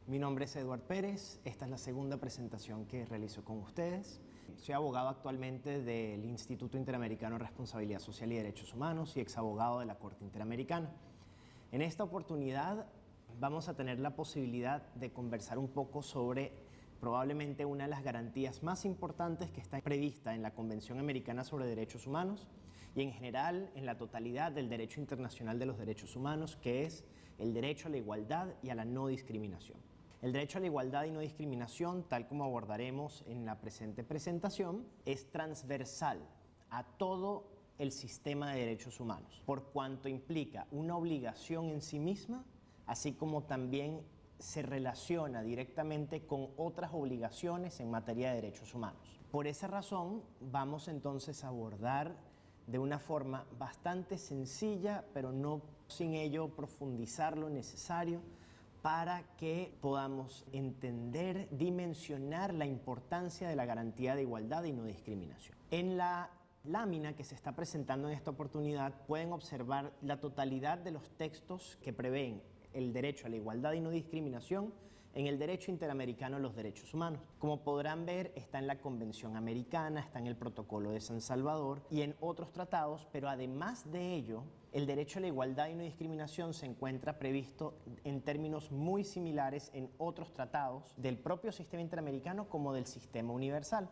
Mi nombre es Eduard Pérez, esta es la segunda presentación que realizo con ustedes. Soy abogado actualmente del Instituto Interamericano de Responsabilidad Social y Derechos Humanos y exabogado de la Corte Interamericana. En esta oportunidad vamos a tener la posibilidad de conversar un poco sobre probablemente una de las garantías más importantes que está prevista en la Convención Americana sobre Derechos Humanos y en general en la totalidad del derecho internacional de los derechos humanos, que es el derecho a la igualdad y a la no discriminación. El derecho a la igualdad y no discriminación, tal como abordaremos en la presente presentación, es transversal a todo el sistema de derechos humanos, por cuanto implica una obligación en sí misma, así como también se relaciona directamente con otras obligaciones en materia de derechos humanos. Por esa razón, vamos entonces a abordar de una forma bastante sencilla, pero no sin ello profundizar lo necesario, para que podamos entender, dimensionar la importancia de la garantía de igualdad y no discriminación. En la lámina que se está presentando en esta oportunidad pueden observar la totalidad de los textos que prevén el derecho a la igualdad y no discriminación en el derecho interamericano a los derechos humanos. Como podrán ver, está en la Convención Americana, está en el Protocolo de San Salvador y en otros tratados, pero además de ello, el derecho a la igualdad y no discriminación se encuentra previsto en términos muy similares en otros tratados del propio sistema interamericano como del sistema universal.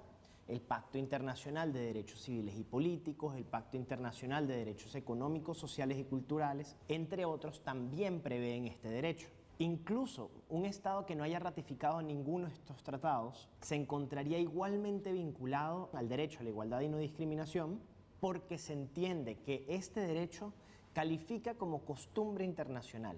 El Pacto Internacional de Derechos Civiles y Políticos, el Pacto Internacional de Derechos Económicos, Sociales y Culturales, entre otros, también prevén este derecho. Incluso un Estado que no haya ratificado ninguno de estos tratados se encontraría igualmente vinculado al derecho a la igualdad y no discriminación, porque se entiende que este derecho califica como costumbre internacional,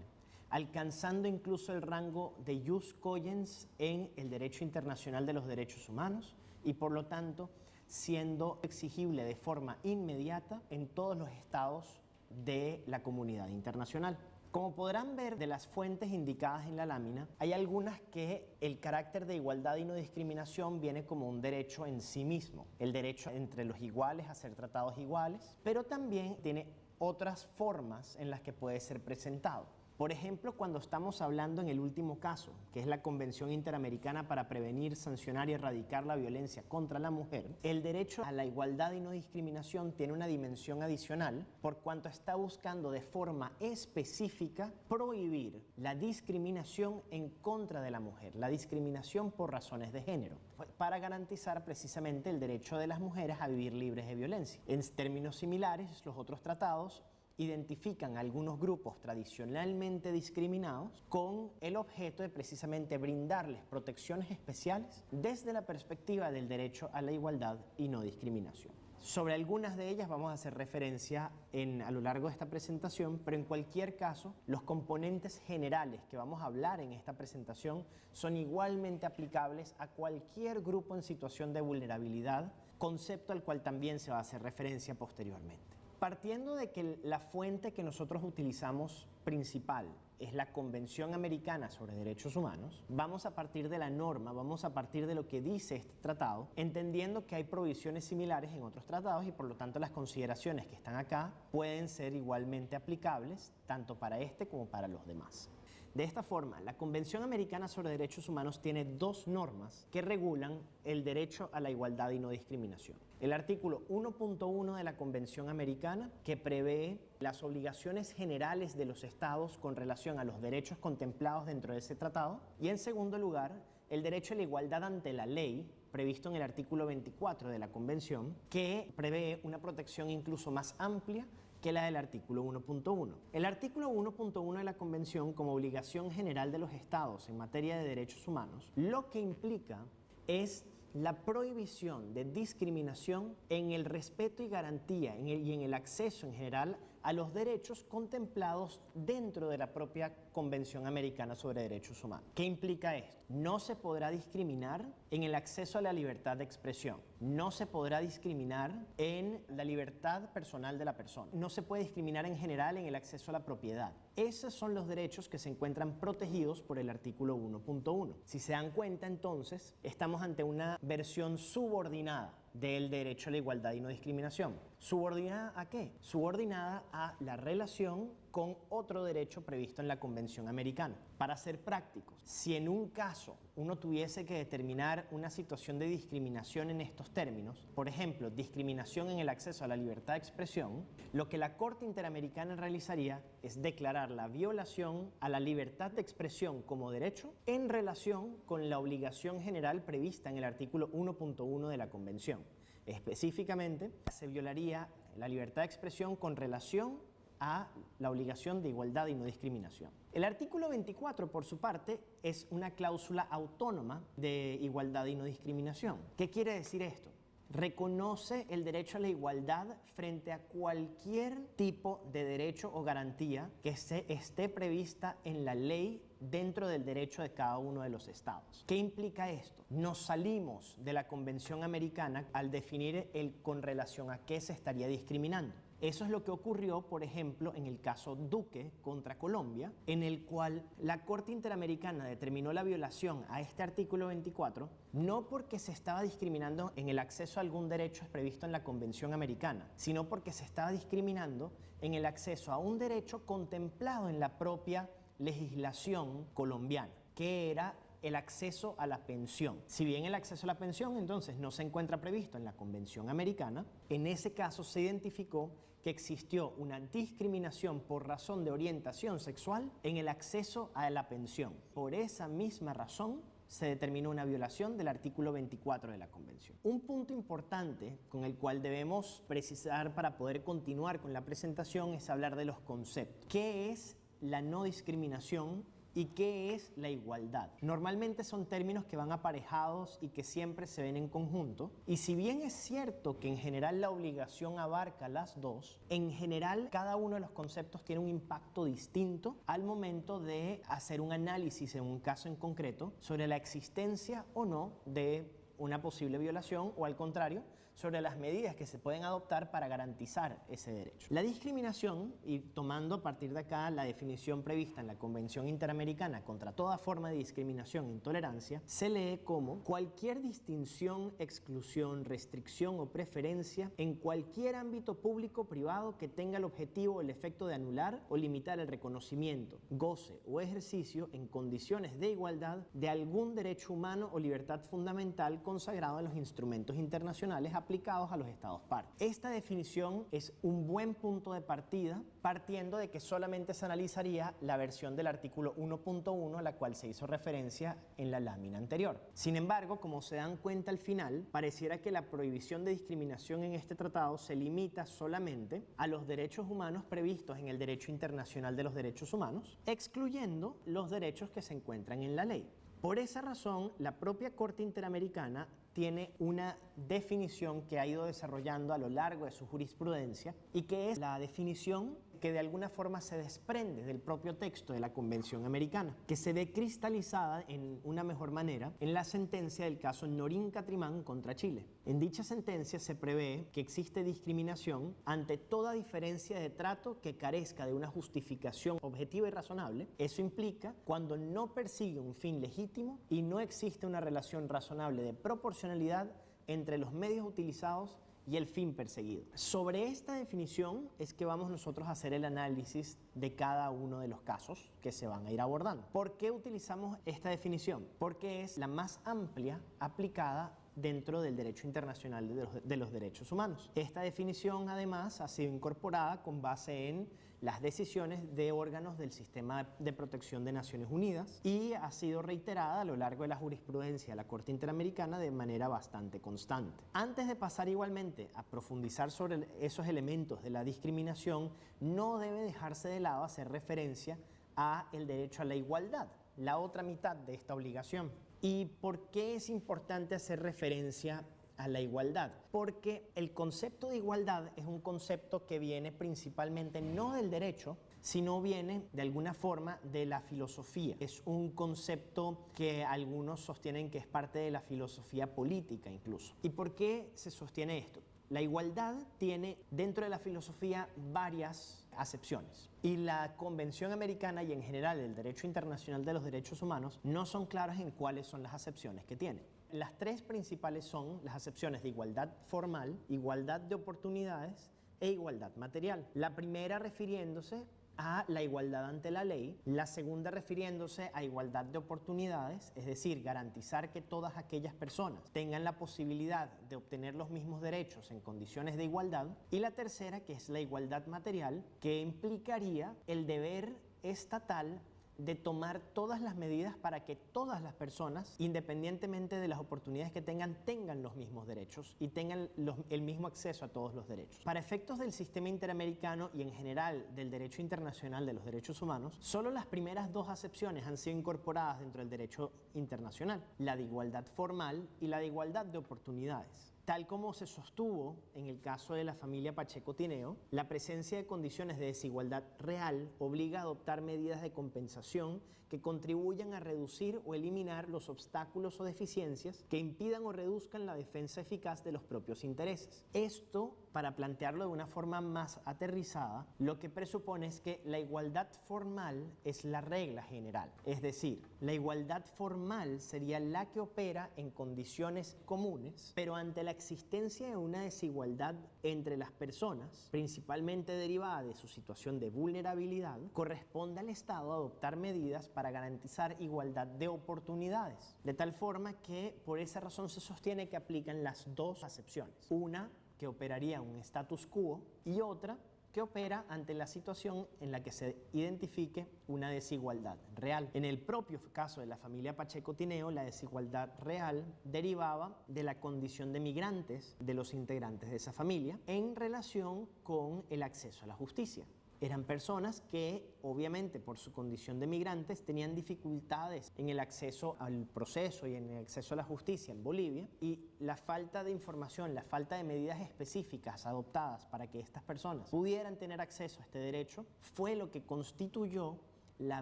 alcanzando incluso el rango de jus cogens en el derecho internacional de los derechos humanos y por lo tanto siendo exigible de forma inmediata en todos los estados de la comunidad internacional. Como podrán ver de las fuentes indicadas en la lámina, hay algunas que el carácter de igualdad y no discriminación viene como un derecho en sí mismo, el derecho entre los iguales a ser tratados iguales, pero también tiene otras formas en las que puede ser presentado. Por ejemplo, cuando estamos hablando en el último caso, que es la Convención Interamericana para prevenir, sancionar y erradicar la violencia contra la mujer, el derecho a la igualdad y no discriminación tiene una dimensión adicional por cuanto está buscando de forma específica prohibir la discriminación en contra de la mujer, la discriminación por razones de género, para garantizar precisamente el derecho de las mujeres a vivir libres de violencia. En términos similares, los otros tratados identifican algunos grupos tradicionalmente discriminados con el objeto de precisamente brindarles protecciones especiales desde la perspectiva del derecho a la igualdad y no discriminación. Sobre algunas de ellas vamos a hacer referencia a lo largo de esta presentación, pero en cualquier caso, los componentes generales que vamos a hablar en esta presentación son igualmente aplicables a cualquier grupo en situación de vulnerabilidad, concepto al cual también se va a hacer referencia posteriormente. Partiendo de que la fuente que nosotros utilizamos principal es la Convención Americana sobre Derechos Humanos, vamos a partir de la norma, vamos a partir de lo que dice este tratado, entendiendo que hay provisiones similares en otros tratados y por lo tanto las consideraciones que están acá pueden ser igualmente aplicables tanto para este como para los demás. De esta forma, la Convención Americana sobre Derechos Humanos tiene dos normas que regulan el derecho a la igualdad y no discriminación. El artículo 1.1 de la Convención Americana, que prevé las obligaciones generales de los estados con relación a los derechos contemplados dentro de ese tratado, y en segundo lugar, el derecho a la igualdad ante la ley, previsto en el artículo 24 de la Convención, que prevé una protección incluso más amplia que la del artículo 1.1. El artículo 1.1 de la Convención, como obligación general de los estados en materia de derechos humanos, lo que implica es la prohibición de discriminación en el respeto y garantía y en el acceso en general a los derechos contemplados dentro de la propia Convención Americana sobre Derechos Humanos. ¿Qué implica esto? No se podrá discriminar en el acceso a la libertad de expresión, no se podrá discriminar en la libertad personal de la persona, no se puede discriminar en general en el acceso a la propiedad. Esos son los derechos que se encuentran protegidos por el artículo 1.1. Si se dan cuenta, entonces, estamos ante una versión subordinada del derecho a la igualdad y no discriminación. ¿Subordinada a qué? Subordinada a la relación con otro derecho previsto en la Convención Americana. Para ser prácticos, si en un caso uno tuviese que determinar una situación de discriminación en estos términos, por ejemplo, discriminación en el acceso a la libertad de expresión, lo que la Corte Interamericana realizaría es declarar la violación a la libertad de expresión como derecho en relación con la obligación general prevista en el artículo 1.1 de la Convención. Específicamente, se violaría la libertad de expresión con relación a la obligación de igualdad y no discriminación. El artículo 24, por su parte, es una cláusula autónoma de igualdad y no discriminación. ¿Qué quiere decir esto? Reconoce el derecho a la igualdad frente a cualquier tipo de derecho o garantía que esté prevista en la ley dentro del derecho de cada uno de los estados. ¿Qué implica esto? Nos salimos de la Convención Americana al definir el con relación a qué se estaría discriminando. Eso es lo que ocurrió, por ejemplo, en el caso Duque contra Colombia, en el cual la Corte Interamericana determinó la violación a este artículo 24, no porque se estaba discriminando en el acceso a algún derecho previsto en la Convención Americana, sino porque se estaba discriminando en el acceso a un derecho contemplado en la propia legislación colombiana, que era el acceso a la pensión. Si bien el acceso a la pensión entonces no se encuentra previsto en la Convención Americana, en ese caso se identificó que existió una discriminación por razón de orientación sexual en el acceso a la pensión. Por esa misma razón se determinó una violación del artículo 24 de la Convención. Un punto importante con el cual debemos precisar para poder continuar con la presentación es hablar de los conceptos. ¿Qué es la no discriminación y qué es la igualdad? Normalmente son términos que van aparejados y que siempre se ven en conjunto. Y si bien es cierto que en general la obligación abarca las dos, en general cada uno de los conceptos tiene un impacto distinto al momento de hacer un análisis en un caso en concreto sobre la existencia o no de una posible violación o al contrario, sobre las medidas que se pueden adoptar para garantizar ese derecho. La discriminación, y tomando a partir de acá la definición prevista en la Convención Interamericana contra toda forma de discriminación e intolerancia, se lee como cualquier distinción, exclusión, restricción o preferencia en cualquier ámbito público o privado que tenga el objetivo o el efecto de anular o limitar el reconocimiento, goce o ejercicio en condiciones de igualdad de algún derecho humano o libertad fundamental consagrado en los instrumentos internacionales aplicados a los estados partes. Esta definición es un buen punto de partida, partiendo de que solamente se analizaría la versión del artículo 1.1 a la cual se hizo referencia en la lámina anterior. Sin embargo, como se dan cuenta al final, pareciera que la prohibición de discriminación en este tratado se limita solamente a los derechos humanos previstos en el derecho internacional de los derechos humanos, excluyendo los derechos que se encuentran en la ley. Por esa razón, la propia Corte Interamericana tiene una definición que ha ido desarrollando a lo largo de su jurisprudencia y que es la definición que de alguna forma se desprende del propio texto de la Convención Americana, que se ve cristalizada en una mejor manera en la sentencia del caso Norín Catrimán contra Chile. En dicha sentencia se prevé que existe discriminación ante toda diferencia de trato que carezca de una justificación objetiva y razonable. Eso implica cuando no persigue un fin legítimo y no existe una relación razonable de proporcionalidad entre los medios utilizados y el fin perseguido. Sobre esta definición es que vamos nosotros a hacer el análisis de cada uno de los casos que se van a ir abordando. ¿Por qué utilizamos esta definición? Porque es la más amplia aplicada dentro del derecho internacional de los derechos humanos. Esta definición además ha sido incorporada con base en las decisiones de órganos del Sistema de Protección de Naciones Unidas y ha sido reiterada a lo largo de la jurisprudencia de la Corte Interamericana de manera bastante constante. Antes de pasar igualmente a profundizar sobre esos elementos de la discriminación, no debe dejarse de lado hacer referencia a el derecho a la igualdad, la otra mitad de esta obligación. ¿Y por qué es importante hacer referencia a la igualdad? Porque el concepto de igualdad es un concepto que viene principalmente no del derecho, sino viene de alguna forma de la filosofía. Es un concepto que algunos sostienen que es parte de la filosofía política incluso. ¿Y por qué se sostiene esto? La igualdad tiene dentro de la filosofía varias acepciones y la Convención Americana y en general el derecho internacional de los derechos humanos no son claras en cuáles son las acepciones que tiene. Las tres principales son las acepciones de igualdad formal, igualdad de oportunidades e igualdad material. La primera refiriéndose a la igualdad ante la ley, la segunda refiriéndose a igualdad de oportunidades, es decir, garantizar que todas aquellas personas tengan la posibilidad de obtener los mismos derechos en condiciones de igualdad, y la tercera, que es la igualdad material, que implicaría el deber estatal de tomar todas las medidas para que todas las personas, independientemente de las oportunidades que tengan, tengan los mismos derechos y tengan el mismo acceso a todos los derechos. Para efectos del sistema interamericano y en general del derecho internacional de los derechos humanos, solo las primeras dos acepciones han sido incorporadas dentro del derecho internacional, la de igualdad formal y la de igualdad de oportunidades. Tal como se sostuvo en el caso de la familia Pacheco Tineo, la presencia de condiciones de desigualdad real obliga a adoptar medidas de compensación que contribuyan a reducir o eliminar los obstáculos o deficiencias que impidan o reduzcan la defensa eficaz de los propios intereses. Esto, para plantearlo de una forma más aterrizada, lo que presupone es que la igualdad formal es la regla general. Es decir, la igualdad formal sería la que opera en condiciones comunes, pero ante la existencia de una desigualdad entre las personas, principalmente derivada de su situación de vulnerabilidad, corresponde al Estado adoptar medidas para garantizar igualdad de oportunidades, de tal forma que por esa razón se sostiene que aplican las dos acepciones, una que operaría un status quo y otra que opera ante la situación en la que se identifique una desigualdad real. En el propio caso de la familia Pacheco Tineo, la desigualdad real derivaba de la condición de migrantes de los integrantes de esa familia en relación con el acceso a la justicia. Eran personas que, obviamente, por su condición de migrantes, tenían dificultades en el acceso al proceso y en el acceso a la justicia en Bolivia, y la falta de información, la falta de medidas específicas adoptadas para que estas personas pudieran tener acceso a este derecho fue lo que constituyó la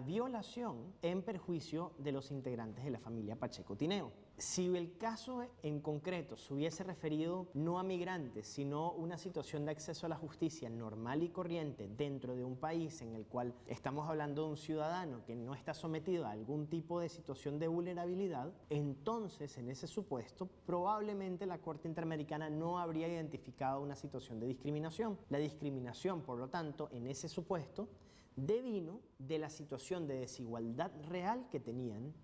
violación en perjuicio de los integrantes de la familia Pacheco Tineo. Si el caso en concreto se hubiese referido no a migrantes, sino una situación de acceso a la justicia normal y corriente dentro de un país en el cual estamos hablando de un ciudadano que no está sometido a algún tipo de situación de vulnerabilidad, entonces en ese supuesto probablemente la Corte Interamericana no habría identificado una situación de discriminación. La discriminación, por lo tanto, en ese supuesto, devino de la situación de desigualdad real que tenían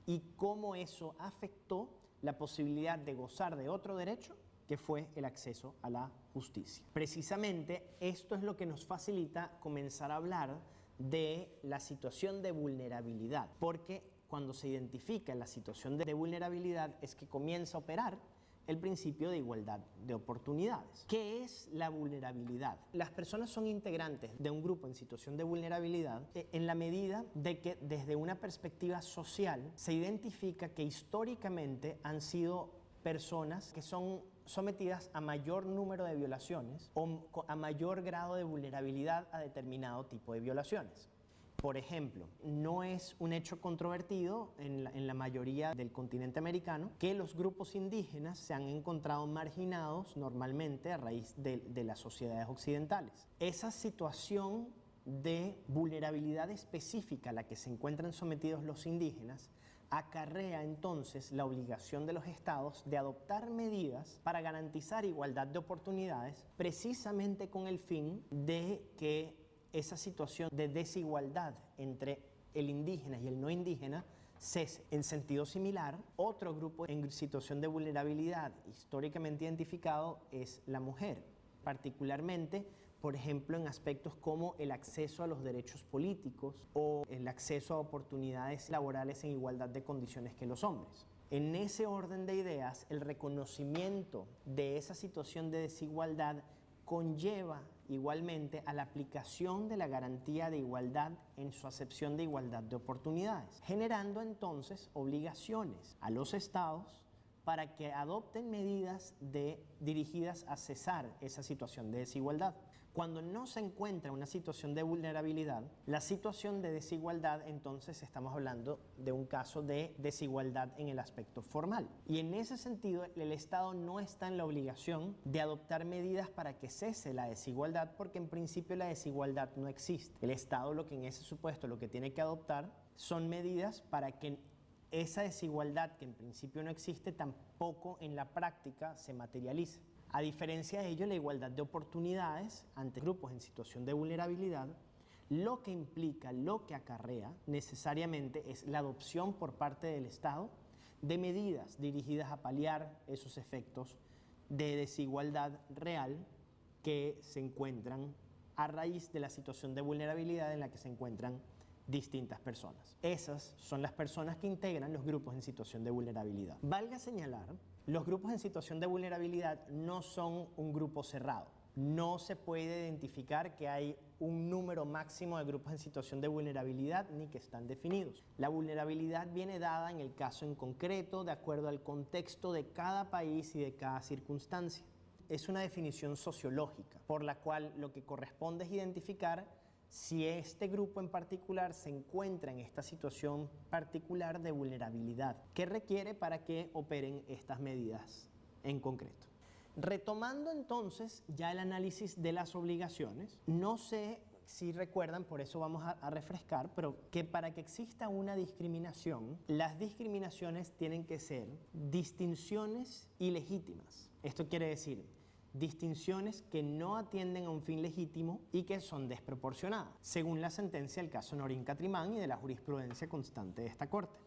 y cómo eso afectó la posibilidad de gozar de otro derecho, que fue el acceso a la justicia. Precisamente esto es lo que nos facilita comenzar a hablar de la situación de vulnerabilidad, porque cuando se identifica la situación de vulnerabilidad es que comienza a operar el principio de igualdad de oportunidades. ¿Qué es la vulnerabilidad? Las personas son integrantes de un grupo en situación de vulnerabilidad en la medida de que desde una perspectiva social se identifica que históricamente han sido personas que son sometidas a mayor número de violaciones o a mayor grado de vulnerabilidad a determinado tipo de violaciones. Por ejemplo, no es un hecho controvertido en la mayoría del continente americano que los grupos indígenas se han encontrado marginados normalmente a raíz de las sociedades occidentales. Esa situación de vulnerabilidad específica a la que se encuentran sometidos los indígenas acarrea entonces la obligación de los estados de adoptar medidas para garantizar igualdad de oportunidades, precisamente con el fin de que esa situación de desigualdad entre el indígena y el no indígena cese. En sentido similar, otro grupo en situación de vulnerabilidad históricamente identificado es la mujer, particularmente, por ejemplo, en aspectos como el acceso a los derechos políticos o el acceso a oportunidades laborales en igualdad de condiciones que los hombres. En ese orden de ideas, el reconocimiento de esa situación de desigualdad conlleva igualmente a la aplicación de la garantía de igualdad en su acepción de igualdad de oportunidades, generando entonces obligaciones a los estados para que adopten medidas dirigidas a cesar esa situación de desigualdad. Cuando no se encuentra una situación de vulnerabilidad, la situación de desigualdad, entonces estamos hablando de un caso de desigualdad en el aspecto formal. Y en ese sentido, el Estado no está en la obligación de adoptar medidas para que cese la desigualdad, porque en principio la desigualdad no existe. El Estado lo que en ese supuesto lo que tiene que adoptar son medidas para que esa desigualdad que en principio no existe tampoco en la práctica se materialice. A diferencia de ello, la igualdad de oportunidades ante grupos en situación de vulnerabilidad, lo que implica, lo que acarrea necesariamente es la adopción por parte del Estado de medidas dirigidas a paliar esos efectos de desigualdad real que se encuentran a raíz de la situación de vulnerabilidad en la que se encuentran distintas personas. Esas son las personas que integran los grupos en situación de vulnerabilidad. Valga señalar, los grupos en situación de vulnerabilidad no son un grupo cerrado. No se puede identificar que hay un número máximo de grupos en situación de vulnerabilidad ni que están definidos. La vulnerabilidad viene dada en el caso en concreto de acuerdo al contexto de cada país y de cada circunstancia. Es una definición sociológica por la cual lo que corresponde es identificar si este grupo en particular se encuentra en esta situación particular de vulnerabilidad que requiere para que operen estas medidas en concreto. Retomando entonces ya el análisis de las obligaciones, no sé si recuerdan, por eso vamos a refrescar, pero que para que exista una discriminación, las discriminaciones tienen que ser distinciones ilegítimas. Esto quiere decir distinciones que no atienden a un fin legítimo y que son desproporcionadas, según la sentencia del caso Norín Catrimán y de la jurisprudencia constante de esta Corte.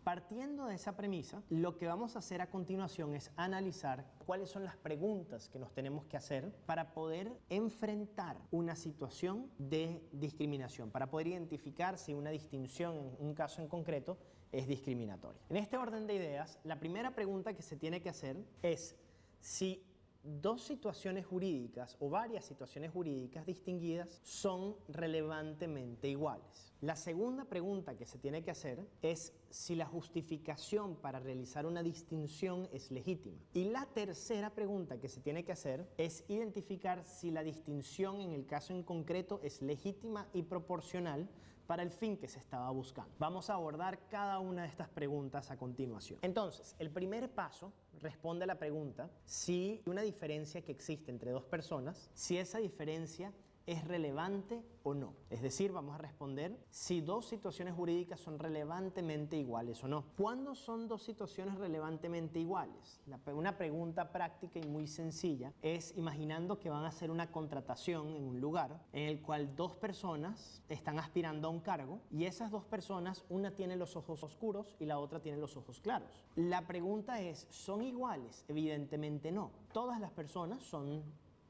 Partiendo de esa premisa, lo que vamos a hacer a continuación es analizar cuáles son las preguntas que nos tenemos que hacer para poder enfrentar una situación de discriminación, para poder identificar si una distinción en un caso en concreto es discriminatoria. En este orden de ideas, la primera pregunta que se tiene que hacer es si dos situaciones jurídicas o varias situaciones jurídicas distinguidas son relevantemente iguales. La segunda pregunta que se tiene que hacer es si la justificación para realizar una distinción es legítima. Y la tercera pregunta que se tiene que hacer es identificar si la distinción en el caso en concreto es legítima y proporcional para el fin que se estaba buscando. Vamos a abordar cada una de estas preguntas a continuación. Entonces, el primer paso responde a la pregunta si una diferencia que existe entre dos personas, si esa diferencia es relevante o no. Es decir, vamos a responder si dos situaciones jurídicas son relevantemente iguales o no. ¿Cuándo son dos situaciones relevantemente iguales? Una pregunta práctica y muy sencilla es imaginando que van a hacer una contratación en un lugar en el cual dos personas están aspirando a un cargo y esas dos personas, una tiene los ojos oscuros y la otra tiene los ojos claros. La pregunta es, ¿son iguales? Evidentemente no. Todas las personas son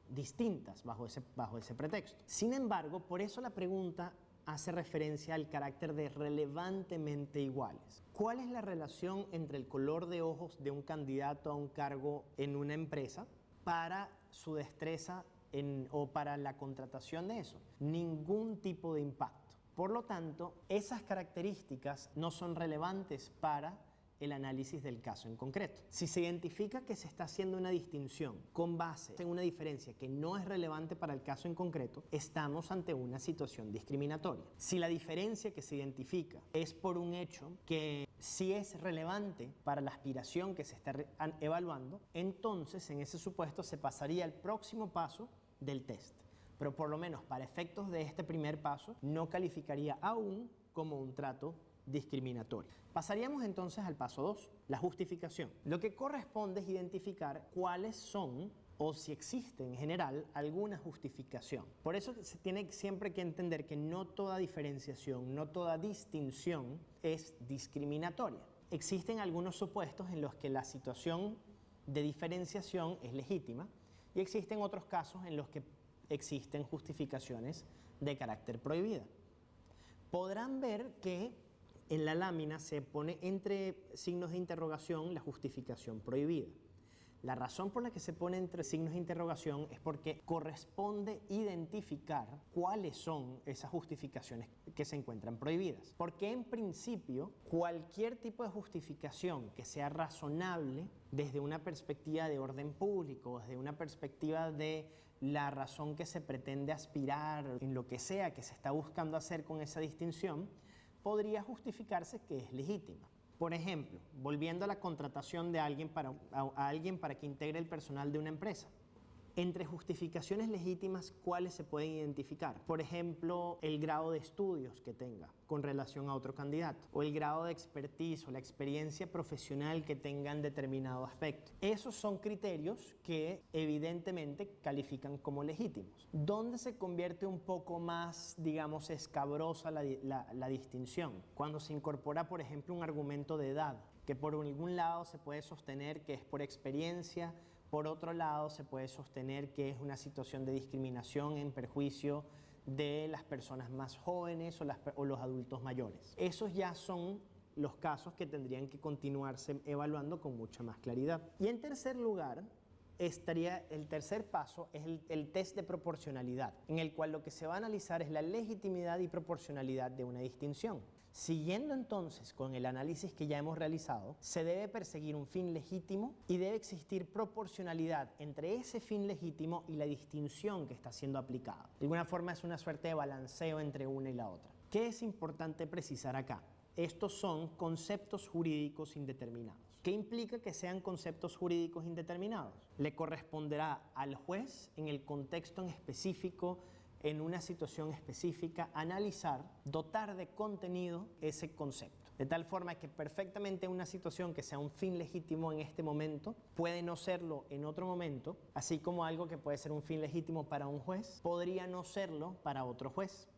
distintas bajo ese pretexto. Sin embargo, por eso la pregunta hace referencia al carácter de relevantemente iguales. ¿Cuál es la relación entre el color de ojos de un candidato a un cargo en una empresa para su destreza o para la contratación de eso? Ningún tipo de impacto. Por lo tanto, esas características no son relevantes para el análisis del caso en concreto. Si se identifica que se está haciendo una distinción con base en una diferencia que no es relevante para el caso en concreto, estamos ante una situación discriminatoria. Si la diferencia que se identifica es por un hecho que sí es relevante para la aspiración que se está evaluando, entonces en ese supuesto se pasaría al próximo paso del test. Pero por lo menos para efectos de este primer paso no calificaría aún como un trato discriminatorio. Pasaríamos entonces al paso 2, la justificación. Lo que corresponde es identificar cuáles son o si existe en general alguna justificación. Por eso se tiene siempre que entender que no toda diferenciación, no toda distinción es discriminatoria. Existen algunos supuestos en los que la situación de diferenciación es legítima y existen otros casos en los que existen justificaciones de carácter prohibida. Podrán ver que en la lámina se pone entre signos de interrogación la justificación prohibida. La razón por la que se pone entre signos de interrogación es porque corresponde identificar cuáles son esas justificaciones que se encuentran prohibidas. Porque en principio, cualquier tipo de justificación que sea razonable desde una perspectiva de orden público, desde una perspectiva de la razón que se pretende aspirar, en lo que sea que se está buscando hacer con esa distinción, podría justificarse que es legítima. Por ejemplo, volviendo a la contratación de alguien a alguien para que integre el personal de una empresa. Entre justificaciones legítimas, ¿cuáles se pueden identificar? Por ejemplo, el grado de estudios que tenga con relación a otro candidato, o el grado de expertise o la experiencia profesional que tenga en determinado aspecto. Esos son criterios que evidentemente califican como legítimos. ¿Dónde se convierte un poco más, digamos, escabrosa la distinción? Cuando se incorpora, por ejemplo, un argumento de edad, que por algún lado se puede sostener que es por experiencia, por otro lado se puede sostener que es una situación de discriminación en perjuicio de las personas más jóvenes o los adultos mayores. Esos ya son los casos que tendrían que continuarse evaluando con mucha más claridad. Y en tercer lugar, el tercer paso es el test de proporcionalidad, en el cual lo que se va a analizar es la legitimidad y proporcionalidad de una distinción. Siguiendo entonces con el análisis que ya hemos realizado, se debe perseguir un fin legítimo y debe existir proporcionalidad entre ese fin legítimo y la distinción que está siendo aplicada. De alguna forma es una suerte de balanceo entre una y la otra. ¿Qué es importante precisar acá? Estos son conceptos jurídicos indeterminados. ¿Qué implica que sean conceptos jurídicos indeterminados? Le corresponderá al juez, en el contexto en específico, en una situación específica, analizar, dotar de contenido ese concepto. De tal forma que perfectamente una situación que sea un fin legítimo en este momento puede no serlo en otro momento, así como algo que puede ser un fin legítimo para un juez podría no serlo para otro juez.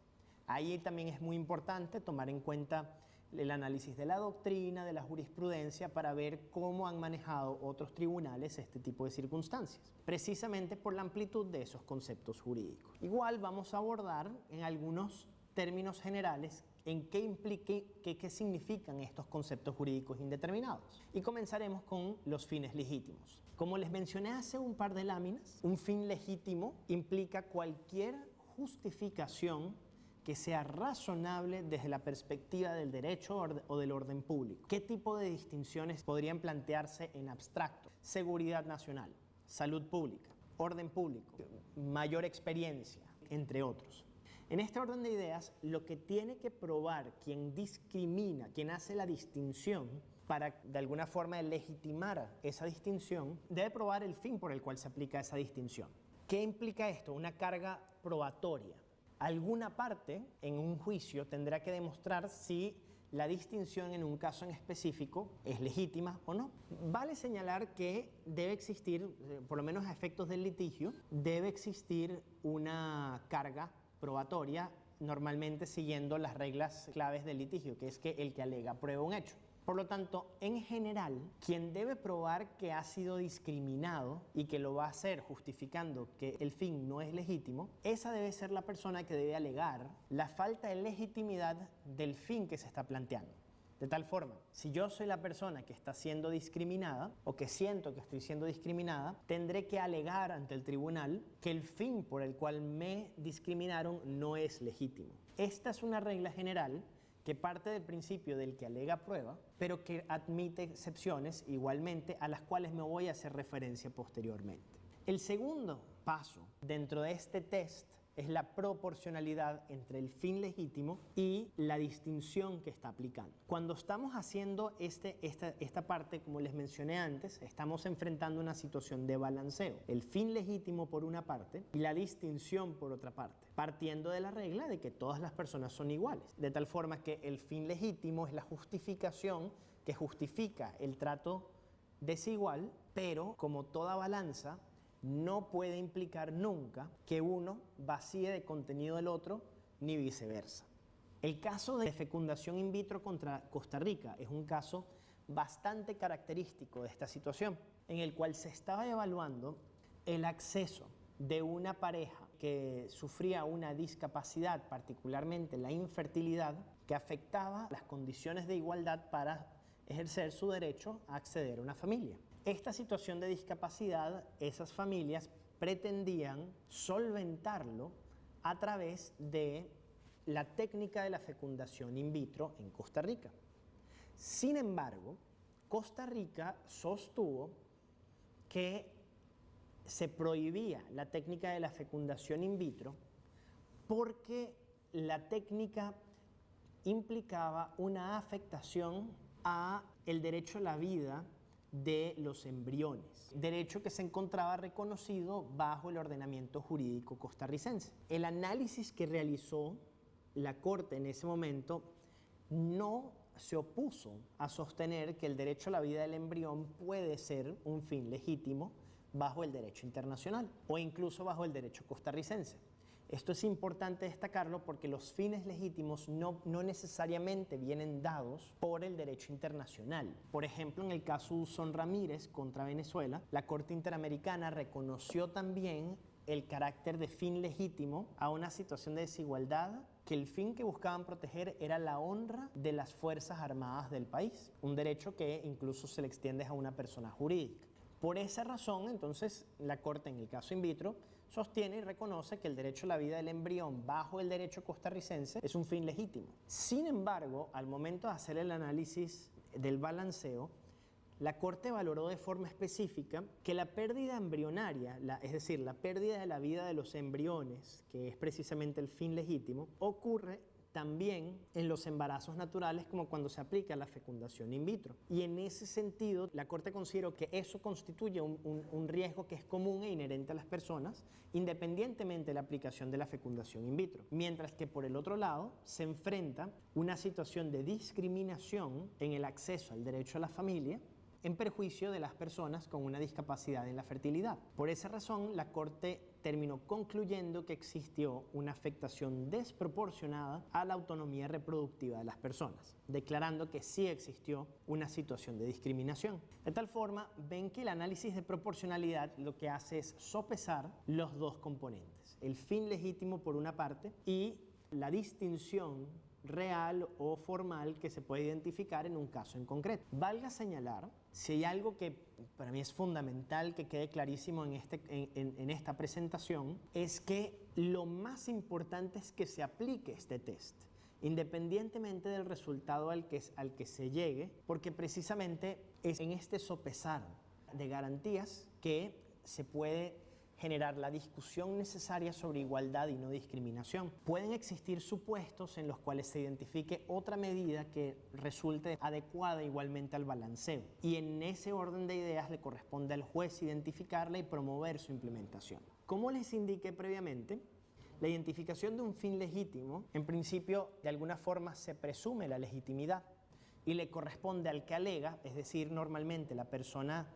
Ahí también es muy importante tomar en cuenta el análisis de la doctrina, de la jurisprudencia, para ver cómo han manejado otros tribunales este tipo de circunstancias, precisamente por la amplitud de esos conceptos jurídicos. Igual vamos a abordar en algunos términos generales en qué significan estos conceptos jurídicos indeterminados. Y comenzaremos con los fines legítimos. Como les mencioné hace un par de láminas, un fin legítimo implica cualquier justificación que sea razonable desde la perspectiva del derecho o del orden público. ¿Qué tipo de distinciones podrían plantearse en abstracto? Seguridad nacional, salud pública, orden público, mayor experiencia, entre otros. En este orden de ideas, lo que tiene que probar quien discrimina, quien hace la distinción, para de alguna forma legitimar esa distinción, debe probar el fin por el cual se aplica esa distinción. ¿Qué implica esto? Una carga probatoria. Alguna parte en un juicio tendrá que demostrar si la distinción en un caso en específico es legítima o no. Vale señalar que debe existir, por lo menos a efectos del litigio, debe existir una carga probatoria, normalmente siguiendo las reglas claves del litigio, que es que el que alega prueba un hecho. Por lo tanto, en general, quien debe probar que ha sido discriminado y que lo va a hacer justificando que el fin no es legítimo, esa debe ser la persona que debe alegar la falta de legitimidad del fin que se está planteando. De tal forma, si yo soy la persona que está siendo discriminada o que siento que estoy siendo discriminada, tendré que alegar ante el tribunal que el fin por el cual me discriminaron no es legítimo. Esta es una regla general que parte del principio del que alega prueba, pero que admite excepciones igualmente a las cuales me voy a hacer referencia posteriormente. El segundo paso dentro de este test es la proporcionalidad entre el fin legítimo y la distinción que está aplicando. Cuando estamos haciendo esta parte, como les mencioné antes, estamos enfrentando una situación de balanceo. El fin legítimo por una parte y la distinción por otra parte, partiendo de la regla de que todas las personas son iguales, de tal forma que el fin legítimo es la justificación que justifica el trato desigual, pero como toda balanza, no puede implicar nunca que uno vacíe de contenido del otro, ni viceversa. El caso de fecundación in vitro contra Costa Rica es un caso bastante característico de esta situación, en el cual se estaba evaluando el acceso de una pareja que sufría una discapacidad, particularmente la infertilidad, que afectaba las condiciones de igualdad para ejercer su derecho a acceder a una familia. Esta situación de discapacidad, esas familias pretendían solventarlo a través de la técnica de la fecundación in vitro en Costa Rica. Sin embargo, Costa Rica sostuvo que se prohibía la técnica de la fecundación in vitro porque la técnica implicaba una afectación a el derecho a la vida de los embriones, derecho que se encontraba reconocido bajo el ordenamiento jurídico costarricense. El análisis que realizó la Corte en ese momento no se opuso a sostener que el derecho a la vida del embrión puede ser un fin legítimo bajo el derecho internacional o incluso bajo el derecho costarricense. Esto es importante destacarlo porque los fines legítimos no necesariamente vienen dados por el derecho internacional. Por ejemplo, en el caso Uzón Ramírez contra Venezuela, la Corte Interamericana reconoció también el carácter de fin legítimo a una situación de desigualdad, que el fin que buscaban proteger era la honra de las Fuerzas Armadas del país, un derecho que incluso se le extiende a una persona jurídica. Por esa razón, entonces, la Corte, en el caso in vitro, sostiene y reconoce que el derecho a la vida del embrión bajo el derecho costarricense es un fin legítimo. Sin embargo, al momento de hacer el análisis del balanceo, la Corte valoró de forma específica que la pérdida embrionaria, es decir, la pérdida de la vida de los embriones, que es precisamente el fin legítimo, ocurre también en los embarazos naturales, como cuando se aplica la fecundación in vitro. Y en ese sentido, la Corte consideró que eso constituye un riesgo que es común e inherente a las personas, independientemente de la aplicación de la fecundación in vitro. Mientras que por el otro lado, se enfrenta una situación de discriminación en el acceso al derecho a la familia, en perjuicio de las personas con una discapacidad en la fertilidad. Por esa razón, la Corte terminó concluyendo que existió una afectación desproporcionada a la autonomía reproductiva de las personas, declarando que sí existió una situación de discriminación. De tal forma, ven que el análisis de proporcionalidad lo que hace es sopesar los dos componentes, el fin legítimo por una parte y la distinción real o formal que se puede identificar en un caso en concreto. Valga señalar, si hay algo que para mí es fundamental que quede clarísimo en esta presentación, es que lo más importante es que se aplique este test, independientemente del resultado al que se llegue, porque precisamente es en este sopesar de garantías que se puede generar la discusión necesaria sobre igualdad y no discriminación. Pueden existir supuestos en los cuales se identifique otra medida que resulte adecuada igualmente al balanceo, y en ese orden de ideas le corresponde al juez identificarla y promover su implementación. Como les indiqué previamente, la identificación de un fin legítimo, en principio, de alguna forma se presume la legitimidad y le corresponde al que alega, es decir, normalmente la persona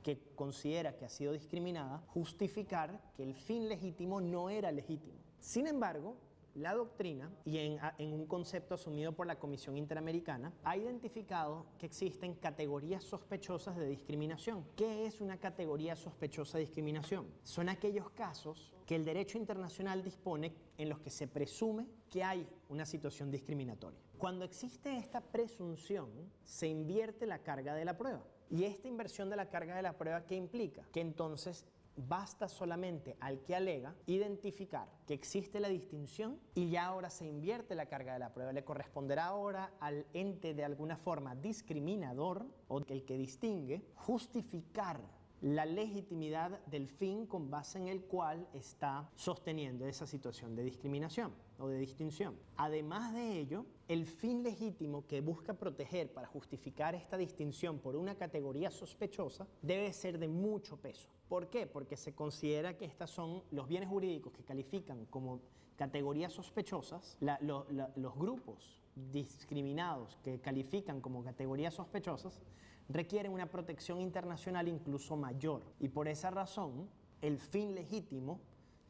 que considera que ha sido discriminada, justificar que el fin legítimo no era legítimo. Sin embargo, la doctrina, y en un concepto asumido por la Comisión Interamericana, ha identificado que existen categorías sospechosas de discriminación. ¿Qué es una categoría sospechosa de discriminación? Son aquellos casos que el derecho internacional dispone en los que se presume que hay una situación discriminatoria. Cuando existe esta presunción, se invierte la carga de la prueba. ¿Y esta inversión de la carga de la prueba qué implica? Que entonces basta solamente al que alega identificar que existe la distinción y ya ahora se invierte la carga de la prueba. Le corresponderá ahora al ente de alguna forma discriminador o el que distingue justificar la legitimidad del fin con base en el cual está sosteniendo esa situación de discriminación o de distinción. Además de ello, el fin legítimo que busca proteger para justificar esta distinción por una categoría sospechosa debe ser de mucho peso. ¿Por qué? Porque se considera que estos son los bienes jurídicos que califican como categorías sospechosas, los grupos discriminados que califican como categorías sospechosas requieren una protección internacional incluso mayor. Y por esa razón, el fin legítimo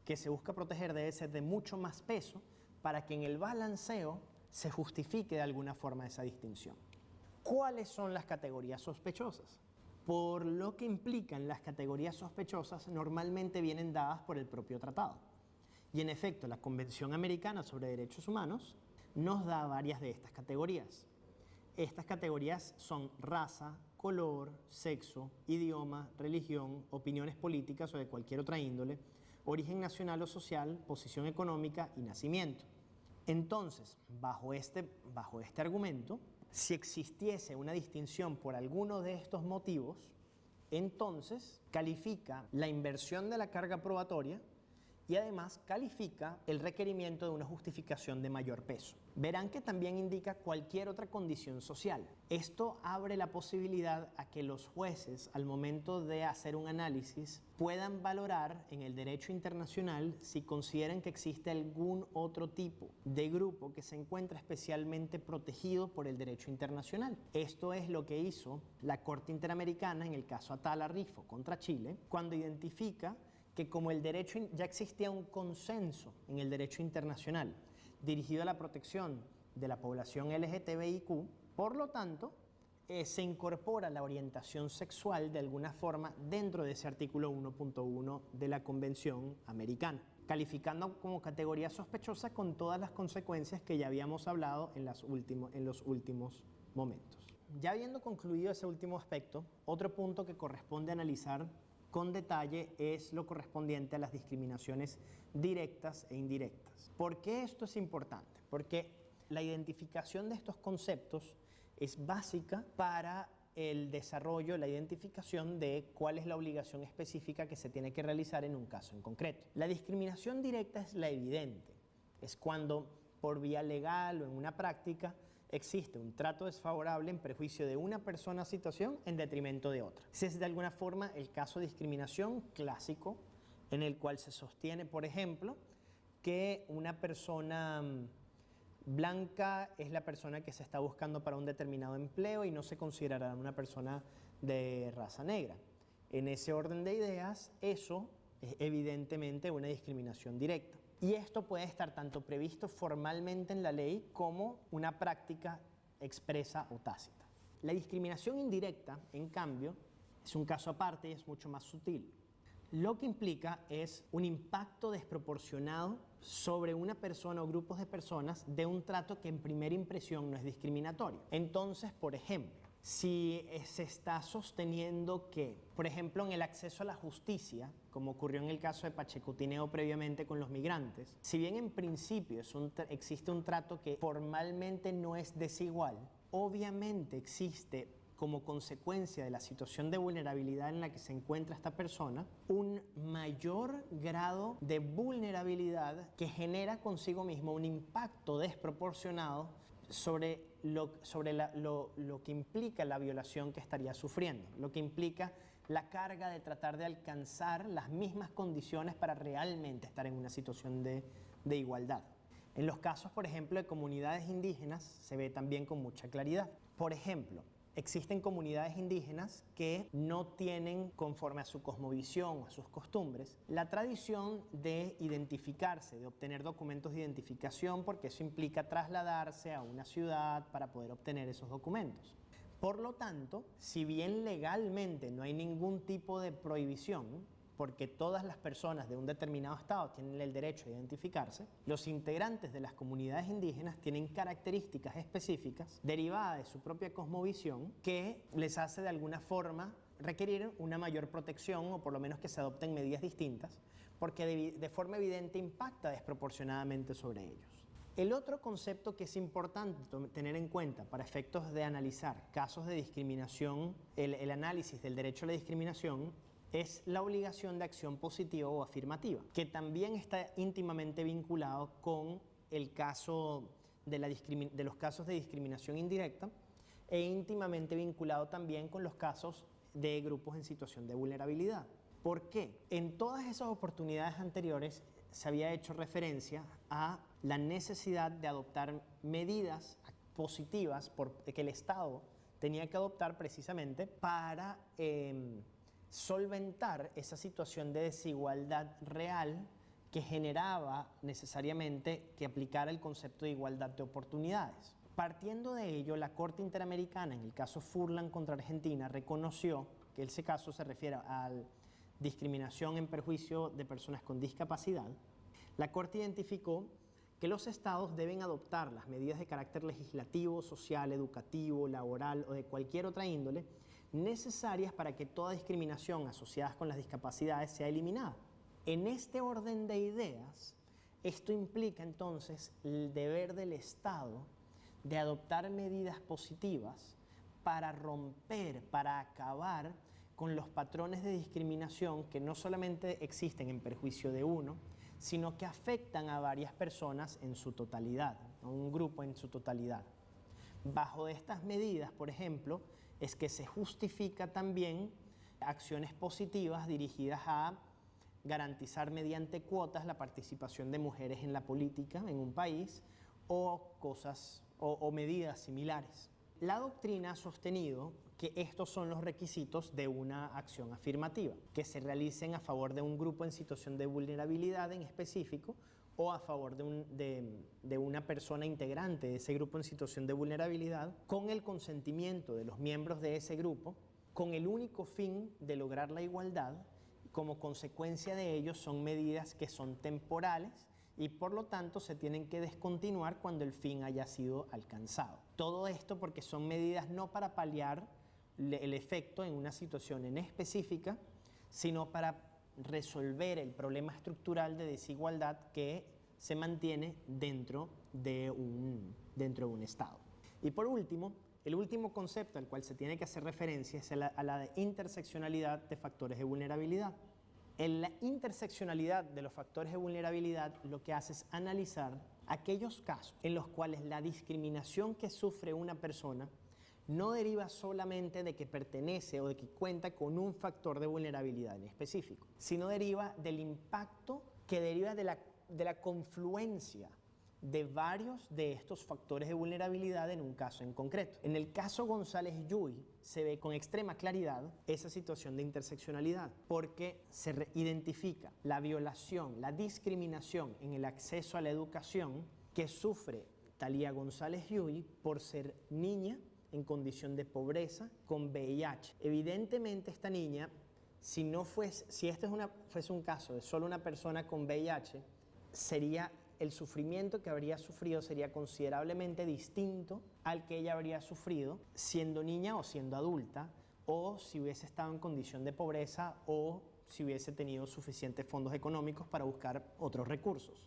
que se busca proteger debe ser de mucho más peso para que en el balanceo se justifique de alguna forma esa distinción. ¿Cuáles son las categorías sospechosas? Por lo que implican las categorías sospechosas, normalmente vienen dadas por el propio tratado. Y en efecto, la Convención Americana sobre Derechos Humanos nos da varias de estas categorías. Estas categorías son raza, color, sexo, idioma, religión, opiniones políticas o de cualquier otra índole, origen nacional o social, posición económica y nacimiento. Entonces, bajo este argumento, si existiese una distinción por alguno de estos motivos, entonces califica la inversión de la carga probatoria y además califica el requerimiento de una justificación de mayor peso. Verán que también indica cualquier otra condición social. Esto abre la posibilidad a que los jueces, al momento de hacer un análisis, puedan valorar en el derecho internacional si consideran que existe algún otro tipo de grupo que se encuentra especialmente protegido por el derecho internacional. Esto es lo que hizo la Corte Interamericana en el caso Atala Rifo contra Chile, cuando identifica que como el derecho ya existía un consenso en el derecho internacional dirigido a la protección de la población LGTBIQ, por lo tanto, se incorpora la orientación sexual de alguna forma dentro de ese artículo 1.1 de la Convención Americana, calificando como categoría sospechosa con todas las consecuencias que ya habíamos hablado en los últimos momentos. Ya habiendo concluido ese último aspecto, otro punto que corresponde analizar con detalle es lo correspondiente a las discriminaciones directas e indirectas. ¿Por qué esto es importante? Porque la identificación de estos conceptos es básica para el desarrollo, la identificación de cuál es la obligación específica que se tiene que realizar en un caso en concreto. La discriminación directa es la evidente, es cuando por vía legal o en una práctica existe un trato desfavorable en perjuicio de una persona o situación en detrimento de otra. Ese es de alguna forma el caso de discriminación clásico en el cual se sostiene, por ejemplo, que una persona blanca es la persona que se está buscando para un determinado empleo y no se considerará una persona de raza negra. En ese orden de ideas, eso es evidentemente una discriminación directa. Y esto puede estar tanto previsto formalmente en la ley como una práctica expresa o tácita. La discriminación indirecta, en cambio, es un caso aparte y es mucho más sutil. Lo que implica es un impacto desproporcionado sobre una persona o grupos de personas de un trato que en primera impresión no es discriminatorio. Entonces, por ejemplo, si se está sosteniendo que, por ejemplo, en el acceso a la justicia, como ocurrió en el caso de Pacheco-Tineo previamente con los migrantes, si bien en principio existe un trato que formalmente no es desigual, obviamente existe como consecuencia de la situación de vulnerabilidad en la que se encuentra esta persona, un mayor grado de vulnerabilidad que genera consigo mismo un impacto desproporcionado sobre lo que implica la violación que estaría sufriendo, lo que implica la carga de tratar de alcanzar las mismas condiciones para realmente estar en una situación de igualdad. En los casos, por ejemplo, de comunidades indígenas, se ve también con mucha claridad. Por ejemplo, existen comunidades indígenas que no tienen, conforme a su cosmovisión o a sus costumbres, la tradición de identificarse, de obtener documentos de identificación, porque eso implica trasladarse a una ciudad para poder obtener esos documentos. Por lo tanto, si bien legalmente no hay ningún tipo de prohibición, porque todas las personas de un determinado estado tienen el derecho a identificarse, los integrantes de las comunidades indígenas tienen características específicas derivadas de su propia cosmovisión que les hace de alguna forma requerir una mayor protección o por lo menos que se adopten medidas distintas, porque de forma evidente impacta desproporcionadamente sobre ellos. El otro concepto que es importante tener en cuenta para efectos de analizar casos de discriminación, el análisis del derecho a la discriminación, es la obligación de acción positiva o afirmativa, que también está íntimamente vinculado con el caso de los casos de discriminación indirecta e íntimamente vinculado también con los casos de grupos en situación de vulnerabilidad. ¿Por qué? En todas esas oportunidades anteriores se había hecho referencia a la necesidad de adoptar medidas positivas que el Estado tenía que adoptar precisamente para solventar esa situación de desigualdad real que generaba necesariamente que aplicara el concepto de igualdad de oportunidades. Partiendo de ello, la Corte Interamericana, en el caso Furlan contra Argentina, reconoció que ese caso se refiere a discriminación en perjuicio de personas con discapacidad. La Corte identificó que los estados deben adoptar las medidas de carácter legislativo, social, educativo, laboral o de cualquier otra índole necesarias para que toda discriminación asociada con las discapacidades sea eliminada. En este orden de ideas, esto implica entonces el deber del Estado de adoptar medidas positivas para romper, para acabar con los patrones de discriminación que no solamente existen en perjuicio de uno, sino que afectan a varias personas en su totalidad, a un grupo en su totalidad. Bajo estas medidas, por ejemplo, es que se justifica también acciones positivas dirigidas a garantizar mediante cuotas la participación de mujeres en la política en un país o medidas similares. La doctrina ha sostenido que estos son los requisitos de una acción afirmativa, que se realicen a favor de un grupo en situación de vulnerabilidad en específico o a favor de una persona integrante de ese grupo en situación de vulnerabilidad, con el consentimiento de los miembros de ese grupo, con el único fin de lograr la igualdad. Como consecuencia de ello son medidas que son temporales y por lo tanto se tienen que descontinuar cuando el fin haya sido alcanzado. Todo esto porque son medidas no para paliar el efecto en una situación en específica, sino para resolver el problema estructural de desigualdad que se mantiene dentro de un Estado. Y por último, el último concepto al cual se tiene que hacer referencia es a la de interseccionalidad de factores de vulnerabilidad. En la interseccionalidad de los factores de vulnerabilidad lo que hace es analizar aquellos casos en los cuales la discriminación que sufre una persona no deriva solamente de que pertenece o de que cuenta con un factor de vulnerabilidad en específico, sino deriva del impacto que deriva de la confluencia de varios de estos factores de vulnerabilidad en un caso en concreto. En el caso González Yuy se ve con extrema claridad esa situación de interseccionalidad, porque se identifica la violación, la discriminación en el acceso a la educación que sufre Thalía González Yuy por ser niña en condición de pobreza con VIH. Evidentemente esta niña, si este fuese un caso de solo una persona con VIH, el sufrimiento que habría sufrido sería considerablemente distinto al que ella habría sufrido siendo niña o siendo adulta, o si hubiese estado en condición de pobreza o si hubiese tenido suficientes fondos económicos para buscar otros recursos.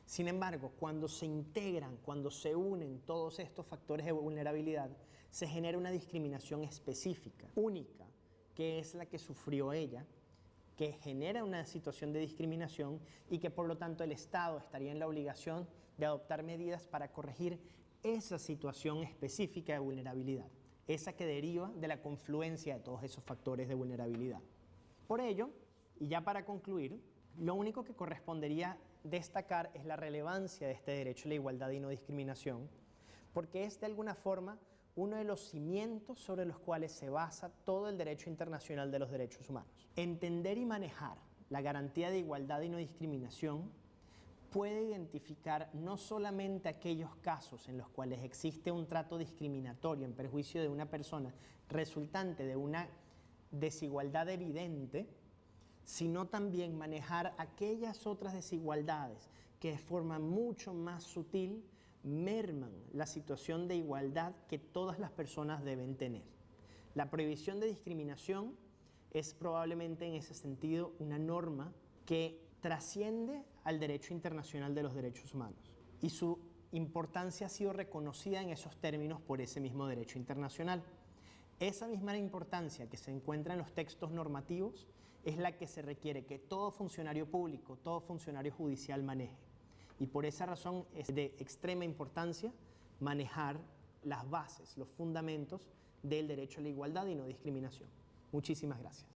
Sin embargo, cuando se integran, cuando se unen todos estos factores de vulnerabilidad, se genera una discriminación específica, única, que es la que sufrió ella, que genera una situación de discriminación y que por lo tanto el Estado estaría en la obligación de adoptar medidas para corregir esa situación específica de vulnerabilidad, esa que deriva de la confluencia de todos esos factores de vulnerabilidad. Por ello, y ya para concluir, lo único que correspondería destacar es la relevancia de este derecho a la igualdad y no discriminación, porque es de alguna forma uno de los cimientos sobre los cuales se basa todo el derecho internacional de los derechos humanos. Entender y manejar la garantía de igualdad y no discriminación puede identificar no solamente aquellos casos en los cuales existe un trato discriminatorio en perjuicio de una persona resultante de una desigualdad evidente, sino también manejar aquellas otras desigualdades que de forma mucho más sutil merman la situación de igualdad que todas las personas deben tener. La prohibición de discriminación es probablemente en ese sentido una norma que trasciende al derecho internacional de los derechos humanos y su importancia ha sido reconocida en esos términos por ese mismo derecho internacional. Esa misma importancia que se encuentra en los textos normativos es la que se requiere que todo funcionario público, todo funcionario judicial maneje. Y por esa razón es de extrema importancia manejar las bases, los fundamentos del derecho a la igualdad y no discriminación. Muchísimas gracias.